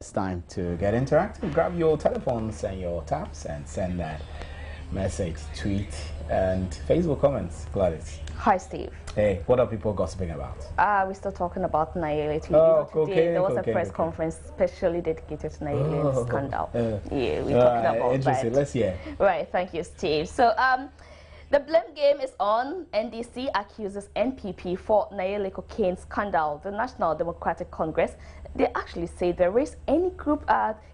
It's time to get interactive. Grab your telephones and your taps and send that message, tweet, and Facebook comments. Gladys. Hi, Steve. Hey, what are people gossiping about? We're still talking about Nayele. Today there was a press conference specially dedicated to Nayele's scandal. Yeah, we're talking about interesting. that. Let's hear. Right, thank you, Steve. So, the blame game is on. NDC accuses NPP for Nayele Cocaine scandal. The National Democratic Congress, they actually say there is any group,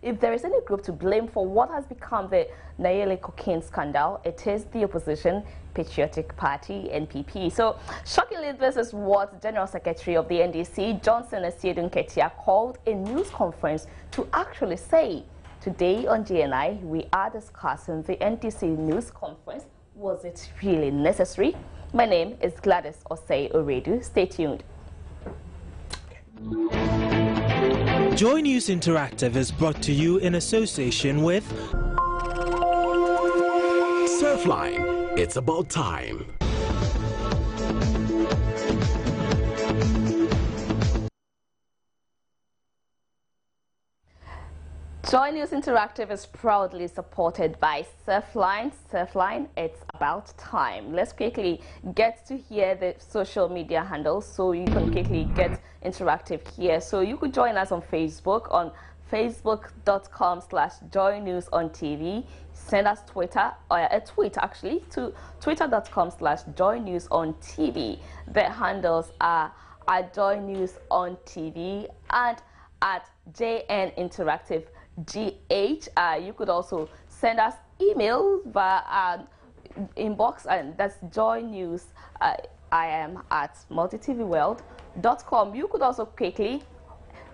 if there is any group to blame for what has become the Nayele Cocaine scandal, it is the opposition Patriotic Party, NPP. So, shockingly, this is what General Secretary of the NDC, Johnson Ketia, called a news conference to actually say. Today on GNI, we are discussing the NDC news conference. Was it really necessary? My name is Barima Osei Asare. Stay tuned. Joy News Interactive is brought to you in association with Surfline. It's about time. Joy News Interactive is proudly supported by Surfline. Surfline, it's about time. Let's quickly get to hear the social media handles so you can quickly get interactive here. So you could join us on Facebook on facebook.com/joynewsontv. Send us Twitter, or a tweet actually, to twitter.com/joynewsontv. The handles are at @joynewsontv and at JN Interactive GH. You could also send us email via inbox, and that's joynews. I am at multitvworld.com. You could also quickly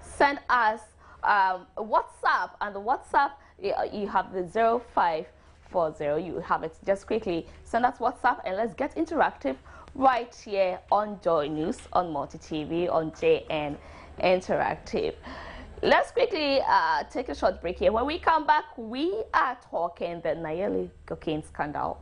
send us WhatsApp, and the WhatsApp, you have the 0540. You have it. Just quickly send us WhatsApp, and let's get interactive right here on Joy News, on Multi TV, on JN Interactive. Let's quickly take a short break here. When we come back, we are talking the Nayele Cocaine scandal.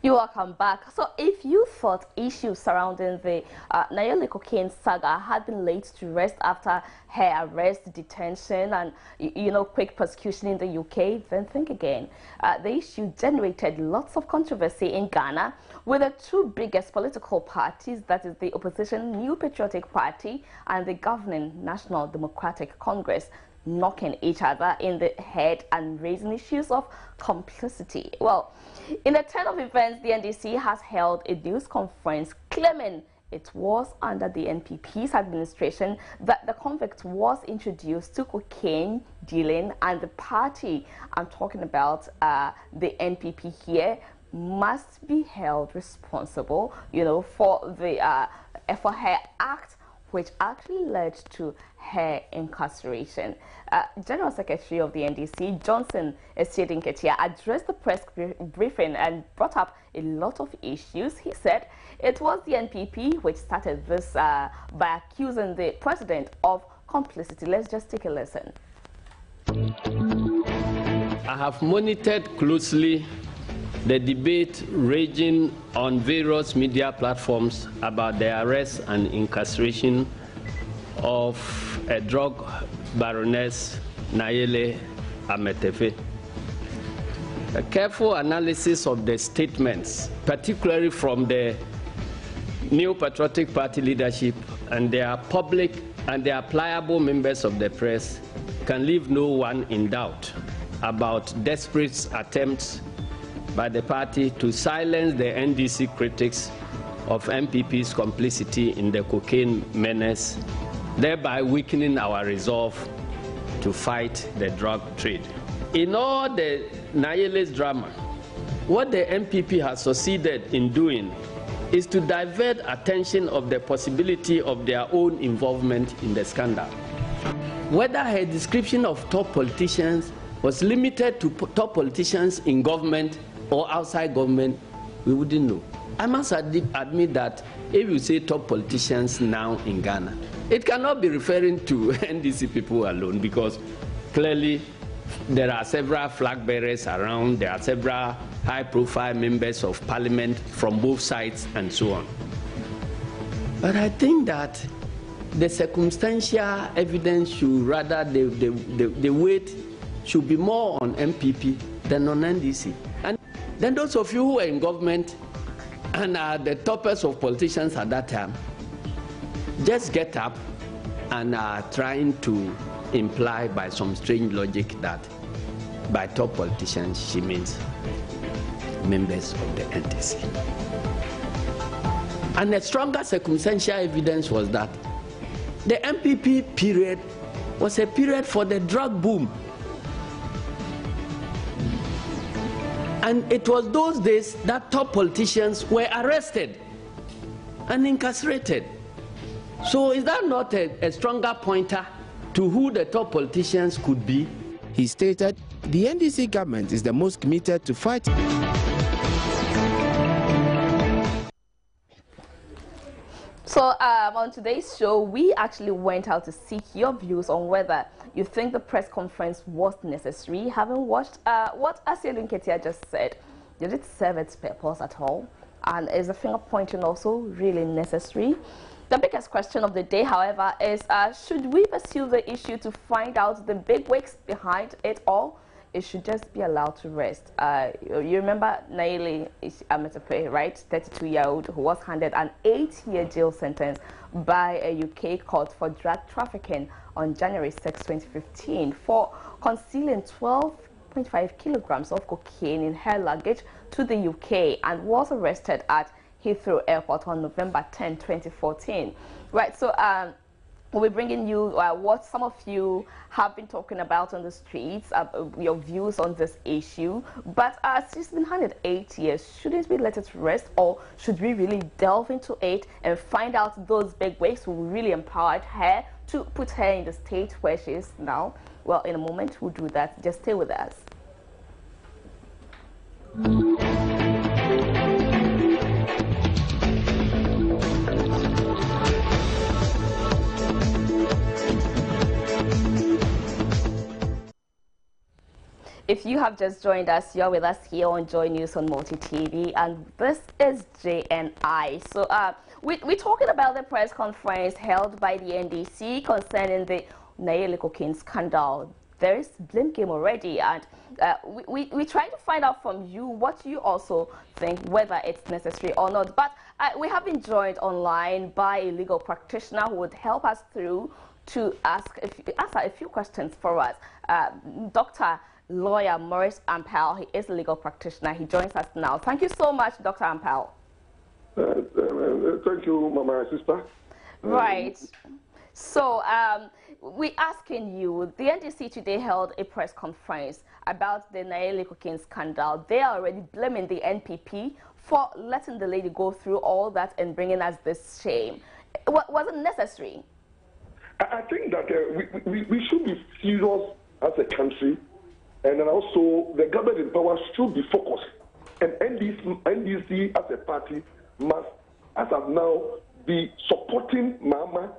You welcome back. So if you thought issues surrounding the Nayele Cocaine saga had been laid to rest after her arrest, detention, and quick prosecution in the UK, then think again. The issue generated lots of controversy in Ghana, with the two biggest political parties, that is the opposition New Patriotic Party and the governing National Democratic Congress, knocking each other in the head and raising issues of complicity. Well, in the turn of events, the NDC has held a news conference claiming it was under the NPP's administration that the convict was introduced to cocaine dealing, and the party, I'm talking about the NPP here, must be held responsible, for the for her act, which actually led to her incarceration. General Secretary of the NDC, Johnson Ketia, addressed the press briefing and brought up a lot of issues. He said it was the NPP which started this by accusing the president of complicity. Let's just take a listen. I have monitored closely the debate raging on various media platforms about the arrest and incarceration of a drug baroness, Nayele Ametefe. A careful analysis of the statements, particularly from the New Patriotic Party leadership and their public and their pliable members of the press, can leave no one in doubt about desperate attempts by the party to silence the NDC critics of MPP's complicity in the cocaine menace, thereby weakening our resolve to fight the drug trade. In all the Nayele's drama, what the MPP has succeeded in doing is to divert attention of the possibility of their own involvement in the scandal. Whether her description of top politicians was limited to top politicians in government or outside government, we wouldn't know. I must admit that if you say top politicians now in Ghana, it cannot be referring to NDC people alone, because clearly there are several flag bearers around, there are several high-profile members of parliament from both sides and so on. But I think that the circumstantial evidence should rather, the weight should be more on MPP than on NDC. And then those of you who were in government and are the toppers of politicians at that time, just get up and are trying to imply by some strange logic that by top politicians she means members of the NDC. And a stronger circumstantial evidence was that the MPP period was a period for the drug boom. And it was those days that top politicians were arrested and incarcerated. So is that not a stronger pointer to who the top politicians could be? He stated the NDC government is the most committed to fighting. So on today's show, we actually went out to seek your views on whether you think the press conference was necessary. Having watched what Nayele Cocaine just said, did it serve its purpose at all? And is the finger pointing also really necessary? The biggest question of the day, however, is should we pursue the issue to find out the bigwigs behind it all? It should just be allowed to rest. You remember Nayele Asare, right? 32-year-old who was handed an 8-year jail sentence by a UK court for drug trafficking on January 6, 2015 for concealing 12.5 kilograms of cocaine in her luggage to the UK and was arrested at Heathrow Airport on November 10, 2014. Right, so we'll be bringing you what some of you have been talking about on the streets, your views on this issue. But she's been handed 8 years. Shouldn't we let it rest, or should we really delve into it and find out those big wigs who really empowered her to put her in the state where she is now? Well, in a moment we'll do that. Just stay with us. If you have just joined us, you're with us here on Joy News on Multi TV, and this is JNI. So we're talking about the press conference held by the NDC concerning the Nayele Cocaine scandal. There is blame game already, and we try to find out from you what you also think, whether it's necessary or not. But we have been joined online by a legal practitioner who would help us through to answer a few questions for us. Dr. Lawyer Maurice Ampel, he is a legal practitioner. He joins us now. Thank you so much, Dr. Ampel. Thank you, my sister. Right. So we're asking you, the NDC today held a press conference about the Nayele Cocaine scandal. They are already blaming the NPP for letting the lady go through all that and bringing us this shame. Was it necessary? I think that we should be serious as a country. And then also, the government in power should be focused. And NDC as a party must, as of now, be supporting Mama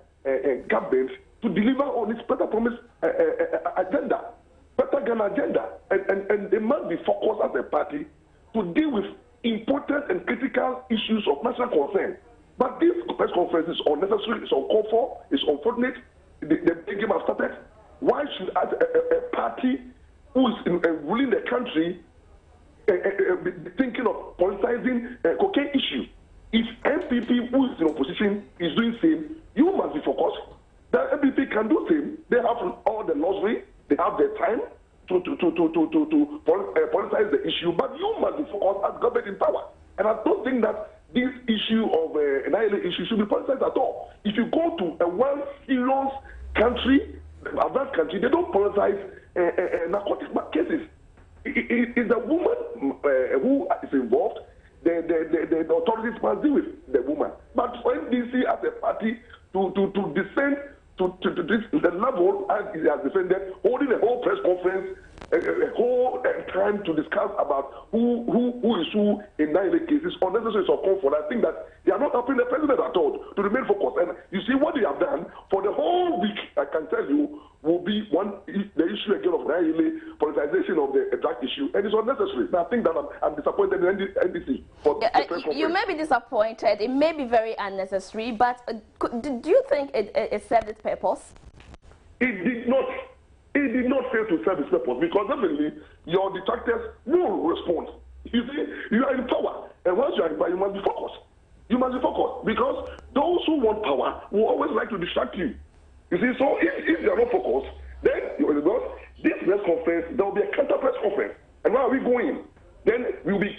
government to deliver on its better promise agenda, better Ghana agenda. And they must be focused as a party to deal with important and critical issues of national concern. But this press conference is unnecessary, it's uncalled for, it's unfortunate. The big game has started. Why should a party who is ruling the country be thinking of politicizing cocaine issue? If MPP who is in opposition is doing same, you must be focused. The MPP can do same. They have all the luxury, they have the time to politicize the issue, but you must be focused as government in power. And I don't think that this issue of Nayele issue should be politicized at all. If you go to a well-serious country, advanced country, they don't politicize narcotic cases. It's the woman who is involved. The authorities must deal with the woman. But for NDC as a party to descend to the level as it has defended, holding a whole press conference a whole time to discuss about who is who in Nayele cases, unnecessary is uncomfort. I think that they are not helping the president at all to remain focused. And you see what they have done for the whole week, I can tell you, will be the issue again of Nayele, politicization of the drug issue, and it's unnecessary. And I think that I'm disappointed in NDC. You may be disappointed. It may be very unnecessary, but do you think it served its purpose? It did not. It did not fail to serve its purpose, because definitely your detractors will respond. You see, you are in power, and once you are in power, you must be focused. You must be focused, because those who want power will always like to distract you. You see, so if you are not focused, then this press conference, there will be a counter press conference. And where are we going? Then we'll be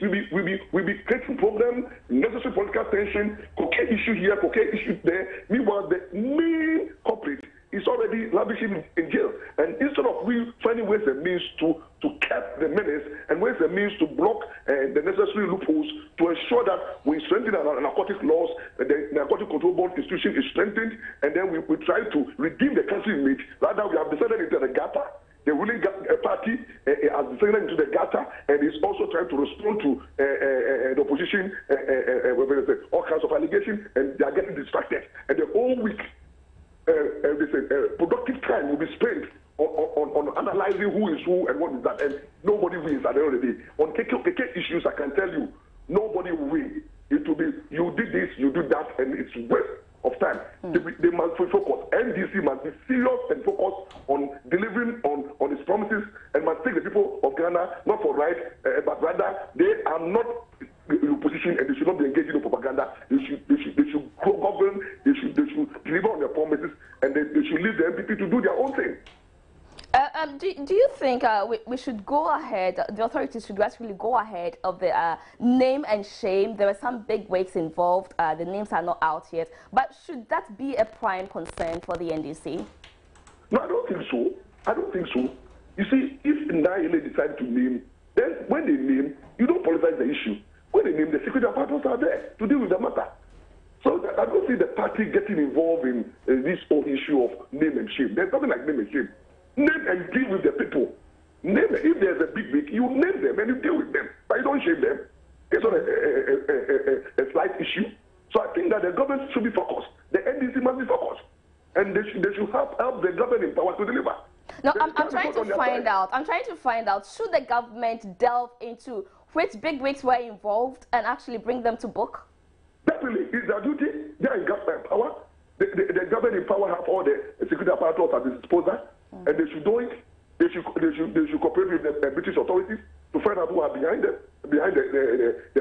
creating problems, necessary political tension, cocaine issue here, cocaine issue there. Meanwhile, the main culprit is already lavishing in jail. And instead of we finding ways and means to cap the menace and ways and means to block the necessary loopholes to ensure that we strengthen our narcotic laws, the narcotic control board institution is strengthened, and then we try to redeem the country image. Rather, we have decided into the gutter. The ruling party has decided into the gutter and is also trying to respond to the opposition, all kinds of allegations, and they are getting distracted. And the whole week, productive time will be spent on analyzing who is who and what is that, and nobody wins at the end of the day. On KK issues, I can tell you, nobody will win. It will be, you did this, you did that, and it's waste of time. They must be focused. NDC must be serious and focused on delivering on its promises, and must take the people of Ghana, not for right, but rather they are not in opposition, and they should not be engaging in propaganda. They should govern, they should deliver on their promises, and they should leave the MPP to do their own thing. Do you think we should go ahead, the authorities should actually go ahead of the name and shame? There are some big wigs involved. The names are not out yet. But should that be a prime concern for the NDC? No, I don't think so. I don't think so. You see, if Nayele decide to name, then when they name, you don't politicize the issue. When they name, the security apparatus are there to deal with the matter. So I don't see the party getting involved in this whole issue of name and shame. There's nothing like name and shame. Name and deal with the people. Name, if there's a big wig, you name them and you deal with them. But you don't shame them. It's not a slight issue. So I think that the government should be focused. The NDC must be focused. And they should help the government in power to deliver. No, I'm trying to find out. I'm trying to find out, should the government delve into which big wigs were involved and actually bring them to book? Definitely. It's their duty. They are in government power. The government in power have all the security apparatus at their disposal, and they should do it. They should cooperate with the British authorities to find out who are behind the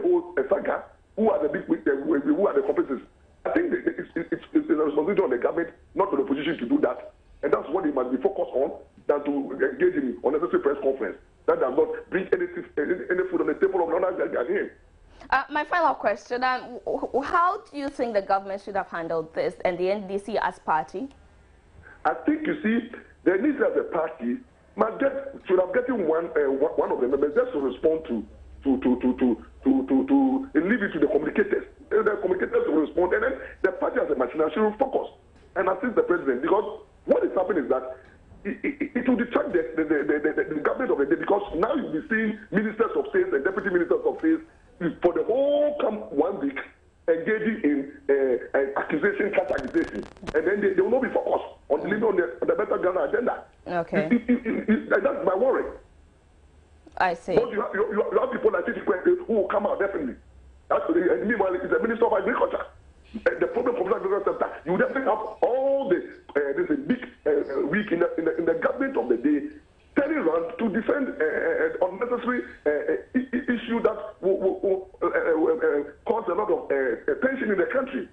whole saga, who are the big wigs, who are the accomplices. I think it's a responsibility on the government, not for the opposition, to do that. And that's what they must be focused on, than to engage in unnecessary press conference. That does not bring any food on the table of non-Ghanaians. My final question, how do you think the government should have handled this and the NDC as party? I think, you see, the NDC as a party should have gotten one of the members just to respond to leave it to the communicators. The communicators will respond, and then the party as a machine should focus and assist the president, because what is happening is that it will detract the government of the day, because now you'll be seeing ministers of state and deputy ministers of state for the whole 1 week engaging in accusation, counter-accusation, and then they will not be focused on delivering on the better Ghana agenda. Okay. That's my worry. I see. But you have people like Titi Kwesi who will come out definitely. And meanwhile, it's the Minister of Agriculture. The problem of the agriculture sector, you definitely have all there's a big week in the government of the day turning around to defend unnecessary issue that will cause a lot of tension in the country.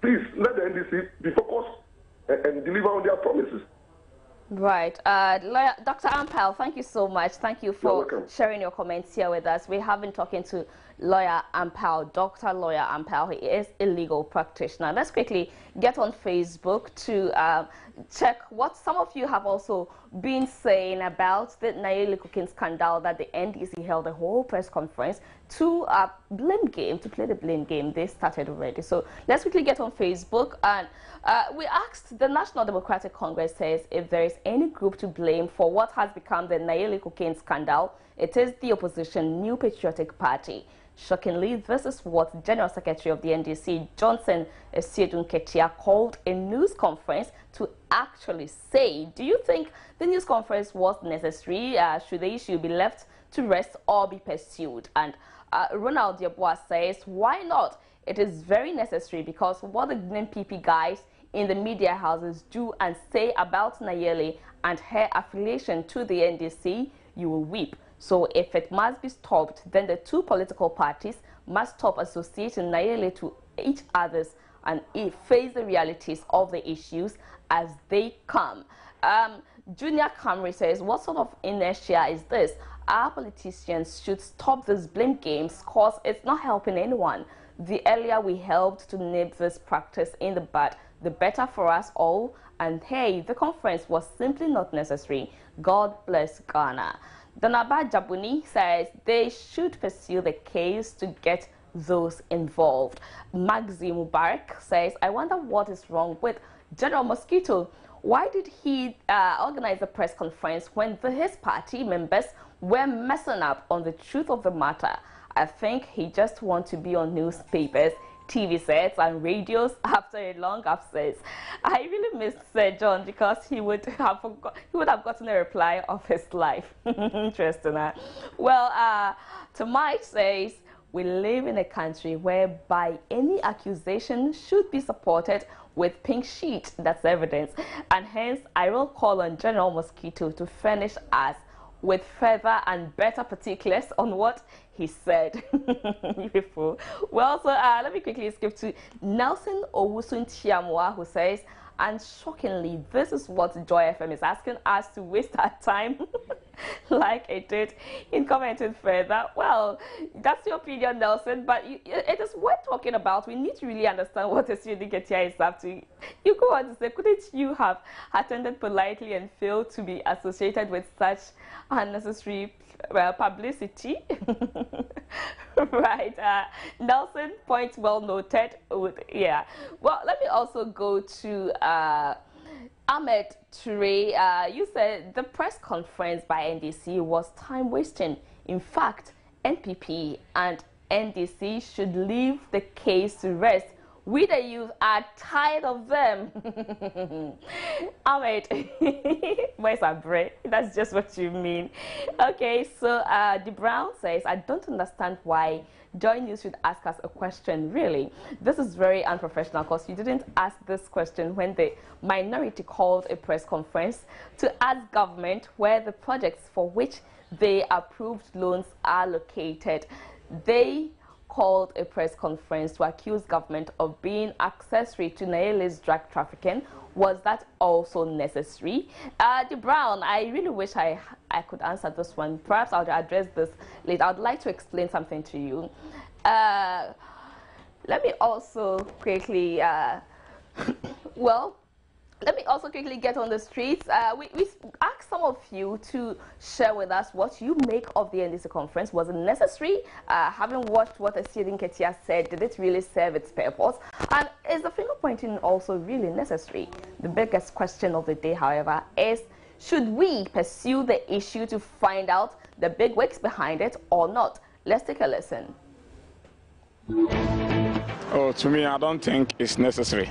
Please let the NDC be focused and deliver on their promises. Right. Dr. Ampel, thank you so much. Thank you for sharing your comments here with us. We have been talking to Lawyer Ampao, Dr. Lawyer Ampao. He is a legal practitioner. Let's quickly get on Facebook to check what some of you have also been saying about the Nayele Cocaine scandal, that the NDC held a whole press conference to blame game, to play the blame game. They started already. So let's quickly get on Facebook, and we asked, the National Democratic Congress says if there is any group to blame for what has become the Nayele Cocaine scandal, it is the opposition New Patriotic Party. Shockingly, this is what General Secretary of the NDC, Johnson Esiedun-Ketia, called a news conference to actually say. Do you think the news conference was necessary? Should the issue be left to rest or be pursued? And Ronald Yeboah says, why not? It is very necessary, because what the NPP guys in the media houses do and say about Nayele and her affiliation to the NDC, you will weep. So if it must be stopped, then the two political parties must stop associating Nayele to each other's and face the realities of the issues as they come. Junior Camry says, what sort of inertia is this? Our politicians should stop this blame games, cause it's not helping anyone. The earlier we helped to nip this practice in the bud, the better for us all. And hey, the conference was simply not necessary. God bless Ghana. Danaba Jabuni says they should pursue the case to get those involved. Magzi Mubarak says, I wonder what is wrong with General Mosquito. Why did he organize a press conference when his party members were messing up on the truth of the matter? I think he just wants to be on newspapers, TV sets and radios after a long absence. I really miss Sir John, because he would have gotten a reply of his life. Interesting. Well, Tamite says, we live in a country whereby any accusation should be supported with pink sheet, that's evidence, and hence I will call on General Mosquito to furnish us with further and better particulars on what he said. Beautiful. Well, so let me quickly skip to Nelson Owusun Chiamwa, who says, and shockingly, this is what Joy FM is asking us to waste our time like it did in commenting further. Well, that's your opinion, Nelson, but it is worth talking about. We need to really understand what Esiedun-Ketia is up to. You go on to say, couldn't you have attended politely and failed to be associated with such unnecessary publicity? Right. Nelson, point well noted. Yeah. Well, let me also go to Ahmed Ture. You said the press conference by NDC was time wasting. In fact, NPP and NDC should leave the case to rest. We the youth are tired of them. Ahmed, where's our break? That's just what you mean. Okay, so De Brown says, I don't understand why Joy News should ask us a question, really. This is very unprofessional, because you didn't ask this question when the minority called a press conference to ask government where the projects for which they approved loans are located. They called a press conference to accuse government of being accessory to Nayele's drug trafficking. Was that also necessary? De Brown, I really wish I could answer this one. Perhaps I'll address this later. I'd like to explain something to you. Let me also quickly, let me also quickly get on the streets. We asked some of you to share with us what you make of the NDC conference. Was it necessary? Having watched what Esiedun-Ketia said, did it really serve its purpose? And is the finger pointing also really necessary? The biggest question of the day, however, is should we pursue the issue to find out the big wigs behind it or not? Let's take a listen. Oh, to me, I don't think it's necessary,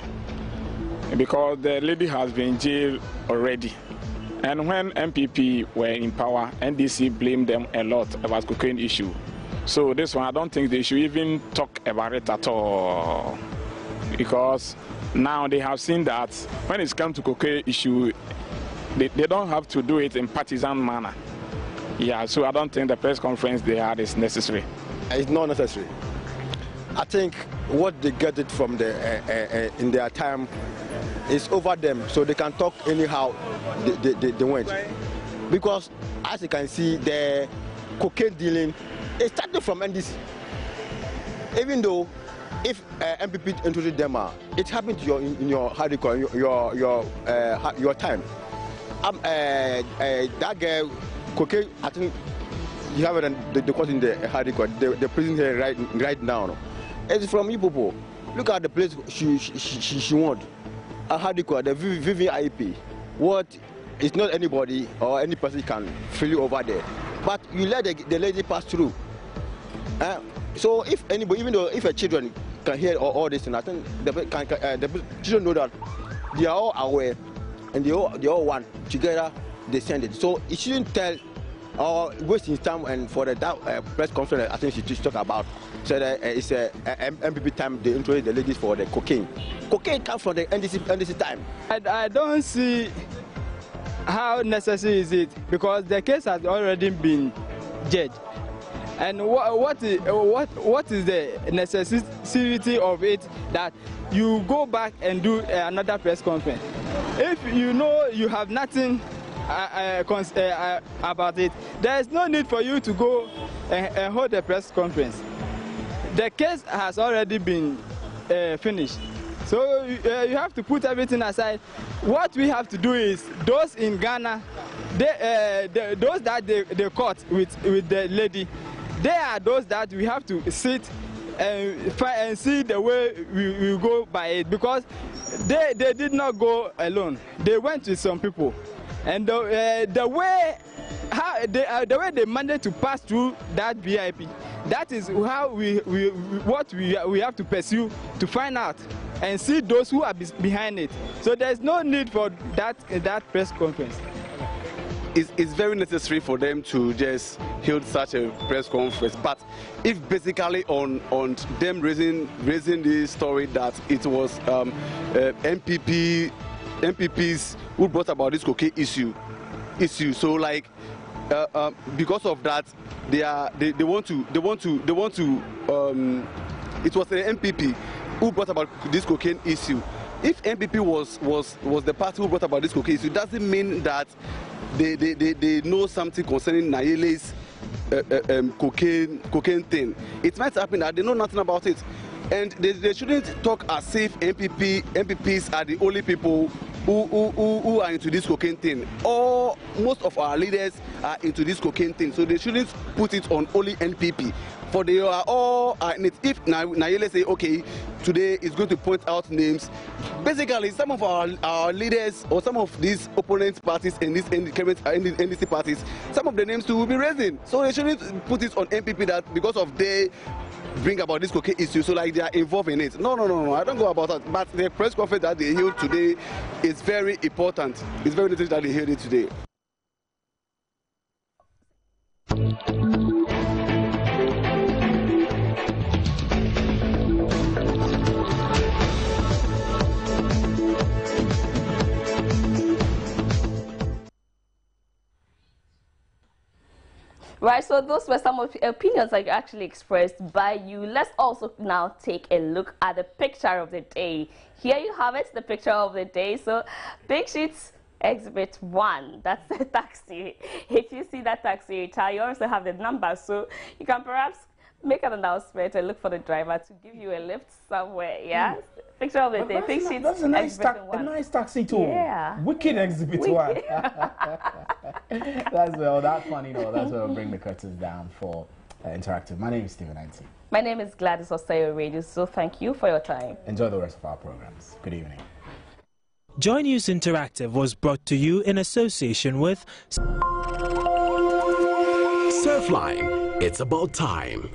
because the lady has been jailed already. And when MPP were in power, NDC blamed them a lot about cocaine issue. So this one, I don't think they should even talk about it at all, because now they have seen that when it's come to cocaine issue, they don't have to do it in partisan manner. Yeah, so I don't think the press conference they had is necessary. It's not necessary. I think what they get it from the in their time is over them, so they can talk anyhow they went. Because as you can see, the cocaine dealing, it started from NDC. even though if MPP introduced them, it happened to your how do you call it, your time. That girl, Cocaine, I think you have it. The court in the how do you call it, the prison here right now. It's from you people. Look at the place she want. How do you call it, the VVIP. What? It's not anybody or any person can fill you over there, but you let the lady pass through. So if anybody, even though if a children can hear all this, and I think the children know that they are all aware and they all want together. They send it. So it shouldn't tell or waste his time. And for the press conference, I think she just talked about. So it's a MPP time they introduce the ladies for the cocaine. Cocaine comes from the NDC time. I don't see how necessary is it, because the case has already been judged. And what is the necessity of it that you go back and do another press conference? If you know you have nothing about it, there is no need for you to go and hold a press conference. The case has already been finished. So you have to put everything aside. What we have to do is, those in Ghana, those that they caught with the lady, they are those that we have to sit and see the way we go by it, because they did not go alone. They went with some people, and the way they managed to pass through that VIP, that is how we have to pursue to find out and see those who are behind it. So there's no need for that press conference. It's very necessary for them to just hold such a press conference. But if basically on them raising this story that it was MPPs who brought about this cocaine issue, so like because of that they want to it was the MPP who brought about this cocaine issue. If MPP was the party who brought about this cocaine issue, doesn't mean that they know something concerning Nayele's cocaine thing. It might happen that they know nothing about it, and they shouldn't talk as if MPPs are the only people who are into this cocaine thing. Or most of our leaders are into this cocaine thing, so they shouldn't put it on only NPP. For they are all in it. If Nayele say, okay, today is going to point out names, basically some of our leaders or some of these opponent parties in this NDC parties, some of the names too will be raising. So they shouldn't put it on NPP that because of they bring about this cocaine issue, so like they are involved in it. No, I don't go about that. But the press conference that they held today is very important. It's very necessary that they held it today. Right, so those were some of the opinions that you actually expressed by you. Let's also now take a look at the picture of the day. Here you have it, the picture of the day. So, Big Sheets Exhibit 1, that's the taxi. If you see that taxi, you also have the number, so you can perhaps make an announcement and look for the driver to give you a lift somewhere, yeah? Picture of the day. Big Sheets That's a nice taxi too. Yeah. Wicked Exhibit 1. That's funny though. That's where we'll bring the curtains down for Interactive. My name is Stephen Nancy. My name is Gladys Osei Radio, so thank you for your time. Enjoy the rest of our programs. Good evening. Joy News Interactive was brought to you in association with Surfline, it's about time.